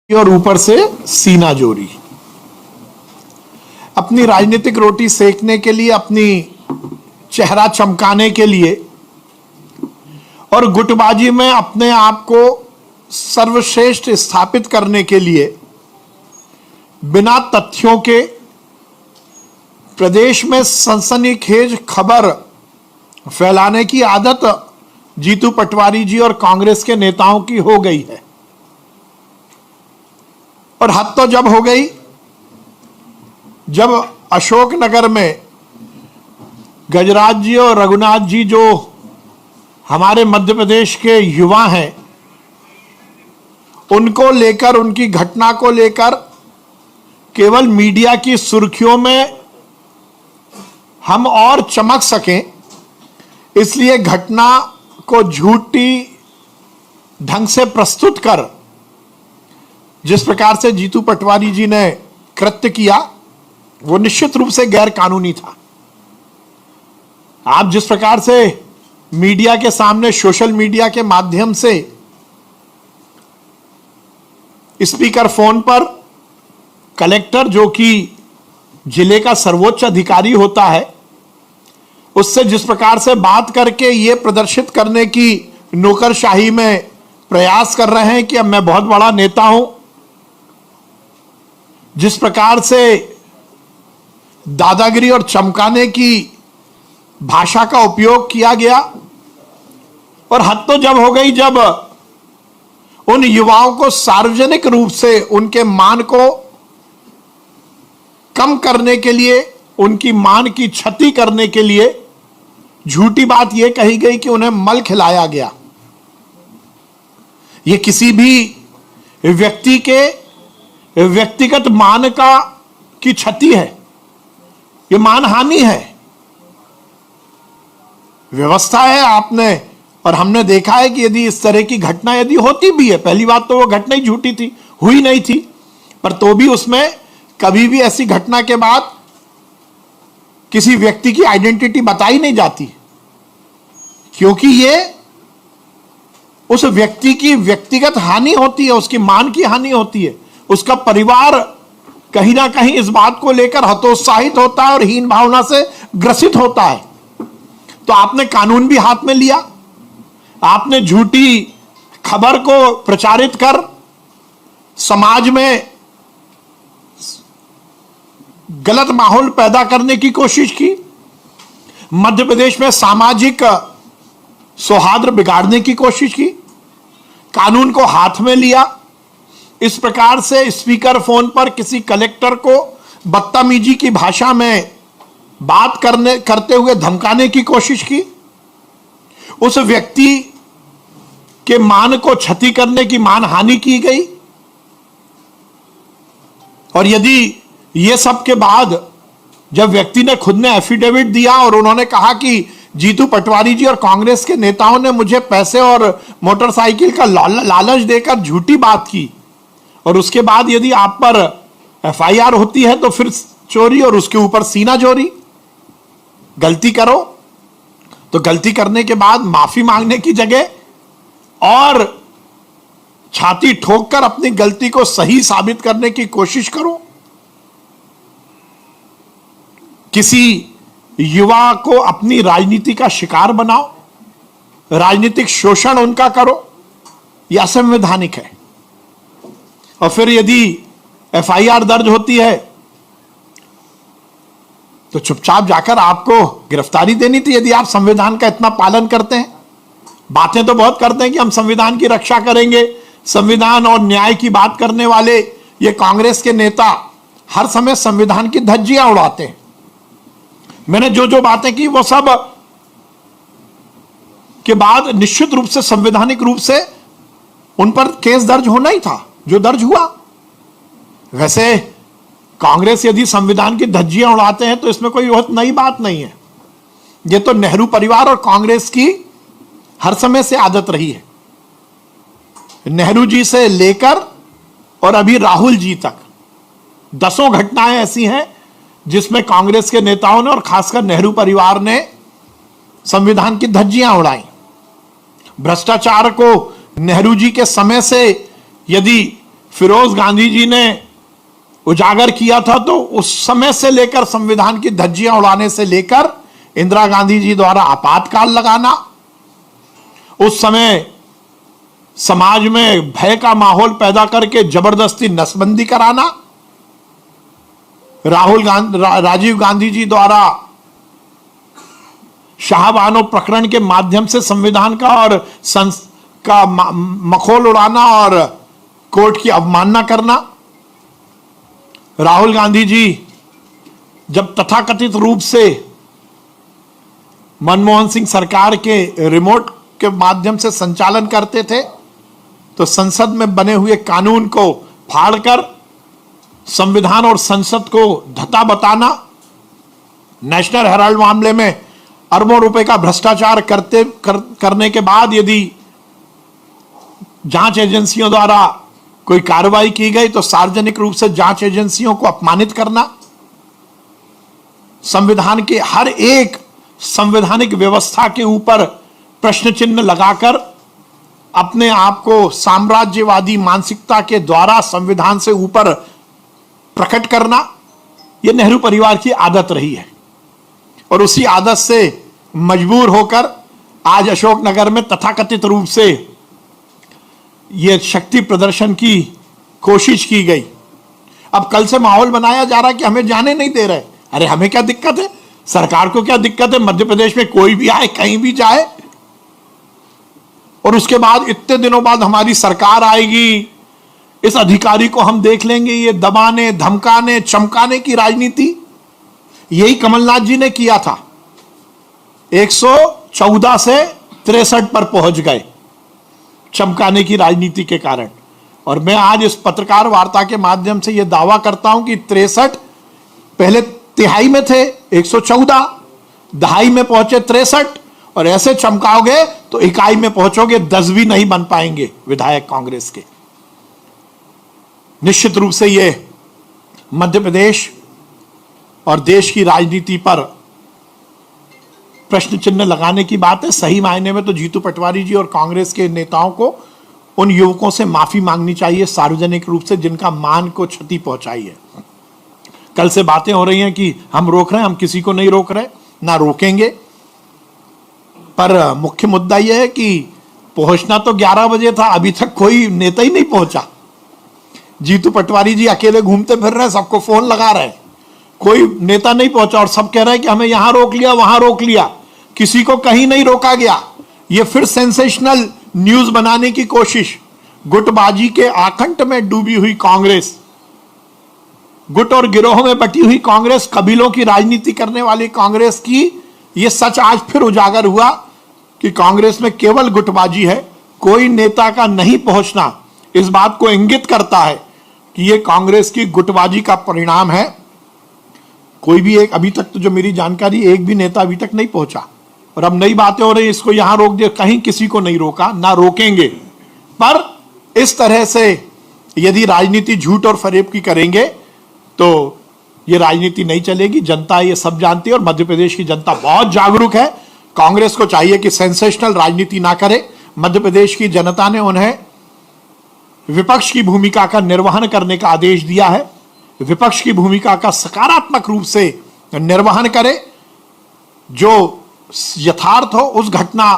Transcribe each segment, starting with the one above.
और ऊपर से सीना जोरी। अपनी राजनीतिक रोटी सेकने के लिए, अपनी चेहरा चमकाने के लिए और गुटबाजी में अपने आप को सर्वश्रेष्ठ स्थापित करने के लिए बिना तथ्यों के प्रदेश में सनसनीखेज खबर फैलाने की आदत जीतू पटवारी जी और कांग्रेस के नेताओं की हो गई है। और हद तो जब हो गई जब अशोकनगर में गजराज जी और रघुनाथ जी, जो हमारे मध्य प्रदेश के युवा हैं, उनको लेकर, उनकी घटना को लेकर केवल मीडिया की सुर्खियों में हम और चमक सकें, इसलिए घटना को झूठी ढंग से प्रस्तुत कर जिस प्रकार से जीतू पटवारी जी ने कृत्य किया वो निश्चित रूप से गैर कानूनी था। आप जिस प्रकार से मीडिया के सामने, सोशल मीडिया के माध्यम से स्पीकर फोन पर कलेक्टर, जो कि जिले का सर्वोच्च अधिकारी होता है, उससे जिस प्रकार से बात करके ये प्रदर्शित करने की नौकरशाही में प्रयास कर रहे हैं कि अब मैं बहुत बड़ा नेता हूं, जिस प्रकार से दादागिरी और चमकाने की भाषा का उपयोग किया गया, और हद तो जब हो गई जब उन युवाओं को सार्वजनिक रूप से उनके मान को कम करने के लिए, उनकी मान की क्षति करने के लिए झूठी बात यह कही गई कि उन्हें मल खिलाया गया। यह किसी भी व्यक्ति के व्यक्तिगत मान की क्षति है, यह मानहानि है। व्यवस्था है आपने और हमने देखा है कि यदि इस तरह की घटना यदि होती भी है, पहली बात तो वो घटना ही झूठी थी, हुई नहीं थी, पर तो भी उसमें कभी भी ऐसी घटना के बाद किसी व्यक्ति की आइडेंटिटी बताई नहीं जाती, क्योंकि ये उस व्यक्ति की व्यक्तिगत हानि होती है, उसकी मान की हानि होती है। उसका परिवार कहीं ना कहीं इस बात को लेकर हतोत्साहित होता है और हीन भावना से ग्रसित होता है। तो आपने कानून भी हाथ में लिया, आपने झूठी खबर को प्रचारित कर समाज में गलत माहौल पैदा करने की कोशिश की, मध्य प्रदेश में सामाजिक सौहार्द बिगाड़ने की कोशिश की, कानून को हाथ में लिया। इस प्रकार से स्पीकर फोन पर किसी कलेक्टर को बदतमीजी की भाषा में बात करते हुए धमकाने की कोशिश की, उस व्यक्ति के मान को क्षति करने की मानहानि की गई। और यदि ये सब के बाद जब व्यक्ति ने खुद ने एफिडेविट दिया और उन्होंने कहा कि जीतू पटवारी जी और कांग्रेस के नेताओं ने मुझे पैसे और मोटरसाइकिल का लालच देकर झूठी बात की, और उसके बाद यदि आप पर एफआईआर होती है तो फिर चोरी और उसके ऊपर सीना चोरी। गलती करो तो गलती करने के बाद माफी मांगने की जगह और छाती ठोककर अपनी गलती को सही साबित करने की कोशिश करो। किसी युवा को अपनी राजनीति का शिकार बनाओ, राजनीतिक शोषण उनका करो, यह असंवैधानिक है। और फिर यदि एफआईआर दर्ज होती है तो चुपचाप जाकर आपको गिरफ्तारी देनी थी, यदि आप संविधान का इतना पालन करते हैं। बातें तो बहुत करते हैं कि हम संविधान की रक्षा करेंगे, संविधान और न्याय की बात करने वाले ये कांग्रेस के नेता हर समय संविधान की धज्जियां उड़ाते हैं। मैंने जो जो बातें की वो सब के बाद निश्चित रूप से संवैधानिक रूप से उन पर केस दर्ज होना ही था, जो दर्ज हुआ। वैसे कांग्रेस यदि संविधान की धज्जियां उड़ाते हैं तो इसमें कोई बहुत नई बात नहीं है। यह तो नेहरू परिवार और कांग्रेस की हर समय से आदत रही है। नेहरू जी से लेकर और अभी राहुल जी तक दसों घटनाएं ऐसी हैं जिसमें कांग्रेस के नेताओं ने और खासकर नेहरू परिवार ने संविधान की धज्जियां उड़ाई। भ्रष्टाचार को नेहरू जी के समय से यदि फिरोज गांधी जी ने उजागर किया था, तो उस समय से लेकर संविधान की धज्जियां उड़ाने से लेकर इंदिरा गांधी जी द्वारा आपातकाल लगाना, उस समय समाज में भय का माहौल पैदा करके जबरदस्ती नसबंदी कराना, राजीव गांधी जी द्वारा शाहबानो प्रकरण के माध्यम से संविधान का और का मखौल उड़ाना और कोर्ट की अवमानना करना, राहुल गांधी जी जब तथाकथित रूप से मनमोहन सिंह सरकार के रिमोट के माध्यम से संचालन करते थे, तो संसद में बने हुए कानून को फाड़कर संविधान और संसद को धता बताना, नेशनल हेराल्ड मामले में अरबों रुपए का भ्रष्टाचार करने के बाद यदि जांच एजेंसियों द्वारा कोई कार्रवाई की गई तो सार्वजनिक रूप से जांच एजेंसियों को अपमानित करना, संविधान के हर एक संवैधानिक व्यवस्था के ऊपर प्रश्न चिन्ह लगाकर अपने आप को साम्राज्यवादी मानसिकता के द्वारा संविधान से ऊपर प्रकट करना, यह नेहरू परिवार की आदत रही है। और उसी आदत से मजबूर होकर आज अशोकनगर में तथाकथित रूप से यह शक्ति प्रदर्शन की कोशिश की गई। अब कल से माहौल बनाया जा रहा है कि हमें जाने नहीं दे रहे। अरे हमें क्या दिक्कत है, सरकार को क्या दिक्कत है, मध्य प्रदेश में कोई भी आए कहीं भी जाए, और उसके बाद इतने दिनों बाद हमारी सरकार आएगी, इस अधिकारी को हम देख लेंगे। ये दबाने, धमकाने, चमकाने की राजनीति यही कमलनाथ जी ने किया था। 114 से 63 पर पहुंच गए चमकाने की राजनीति के कारण। और मैं आज इस पत्रकार वार्ता के माध्यम से यह दावा करता हूं कि 63 पहले तिहाई में थे, 114 दहाई में पहुंचे 63, और ऐसे चमकाओगे तो इकाई में पहुंचोगे, 10 भी नहीं बन पाएंगे विधायक कांग्रेस के। निश्चित रूप से यह मध्य प्रदेश और देश की राजनीति पर प्रश्न चिन्ह लगाने की बात है। सही मायने में तो जीतू पटवारी जी और कांग्रेस के नेताओं को उन युवकों से माफी मांगनी चाहिए सार्वजनिक रूप से, जिनका मान को क्षति पहुंचाई है। कल से बातें हो रही हैं कि हम रोक रहे हैं, हम किसी को नहीं रोक रहे, ना रोकेंगे, पर मुख्य मुद्दा यह है कि पहुंचना तो 11 बजे था, अभी तक कोई नेता ही नहीं पहुंचा। जीतू पटवारी जी अकेले घूमते फिर रहे हैं, सबको फोन लगा रहे हैं, कोई नेता नहीं पहुंचा, और सब कह रहे हैं कि हमें यहां रोक लिया, वहां रोक लिया, किसी को कहीं नहीं रोका गया। यह फिर सेंसेशनल न्यूज बनाने की कोशिश। गुटबाजी के आकंठ में डूबी हुई कांग्रेस, गुट और गिरोह में बटी हुई कांग्रेस, कबीलों की राजनीति करने वाली कांग्रेस की यह सच आज फिर उजागर हुआ कि कांग्रेस में केवल गुटबाजी है। कोई नेता का नहीं पहुंचना इस बात को इंगित करता है कि यह कांग्रेस की गुटबाजी का परिणाम है। कोई भी एक, अभी तक तो जो मेरी जानकारी, एक भी नेता अभी तक नहीं पहुंचा। और अब नई बातें हो रही, इसको यहां रोक दिया, कहीं किसी को नहीं रोका, ना रोकेंगे। पर इस तरह से यदि राजनीति झूठ और फरेब की करेंगे तो यह राजनीति नहीं चलेगी। जनता ये सब जानती है, और मध्य प्रदेश की जनता बहुत जागरूक है। कांग्रेस को चाहिए कि सेंसेशनल राजनीति ना करे। मध्य प्रदेश की जनता ने उन्हें विपक्ष की भूमिका का निर्वहन करने का आदेश दिया है। विपक्ष की भूमिका का सकारात्मक रूप से निर्वहन करे, जो यथार्थ हो उस घटना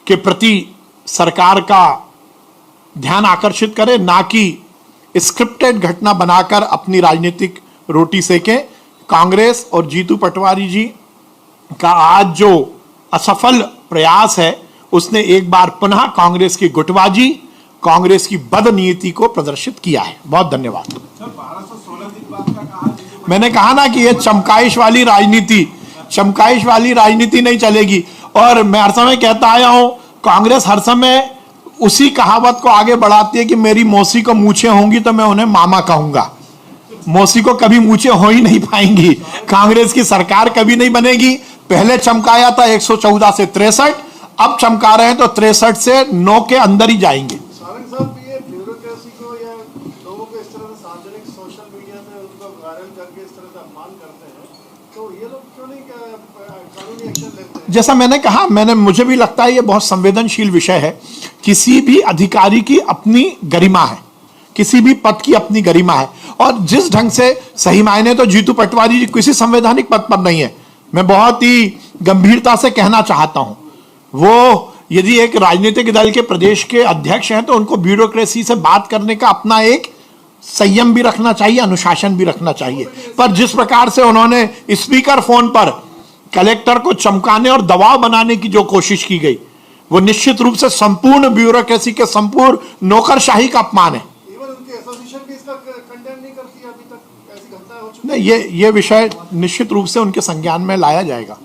के प्रति सरकार का ध्यान आकर्षित करे, ना कि स्क्रिप्टेड घटना बनाकर अपनी राजनीतिक रोटी सेके। कांग्रेस और जीतू पटवारी जी का आज जो असफल प्रयास है, उसने एक बार पुनः कांग्रेस की गुटबाजी, कांग्रेस की बदनीति को प्रदर्शित किया है। बहुत धन्यवाद। मैंने कहा ना कि यह चमकाइश वाली राजनीति नहीं चलेगी। और मैं हर समय कहता आया हूं, कांग्रेस हर समय उसी कहावत को आगे बढ़ाती है कि मेरी मौसी को मूछें होंगी तो मैं उन्हें मामा कहूंगा। मौसी को कभी मूछें हो ही नहीं पाएंगी। कांग्रेस की सरकार कभी नहीं बनेगी। पहले चमकाया था 114 से 63, अब चमका रहे हैं तो 63 से 9 के अंदर ही जाएंगे। जैसा मैंने कहा, मुझे भी लगता है ये बहुत संवेदनशील विषय है। किसी भी अधिकारी की अपनी गरिमा है, किसी भी पद की अपनी गरिमा है। और जिस ढंग से, सही मायने तो जीतू पटवारी जी किसी संवैधानिक पद पर नहीं है, मैं बहुत ही गंभीरता से कहना चाहता हूं। वो यदि एक राजनीतिक दल के प्रदेश के अध्यक्ष हैं तो उनको ब्यूरोक्रेसी से बात करने का अपना एक संयम भी रखना चाहिए, अनुशासन भी रखना चाहिए। पर जिस प्रकार से उन्होंने स्पीकर फोन पर कलेक्टर को चमकाने और दबाव बनाने की जो कोशिश की गई, वो निश्चित रूप से संपूर्ण ब्यूरोक्रेसी के संपूर्ण नौकरशाही का अपमान है। नहीं, ये विषय निश्चित रूप से उनके संज्ञान में लाया जाएगा।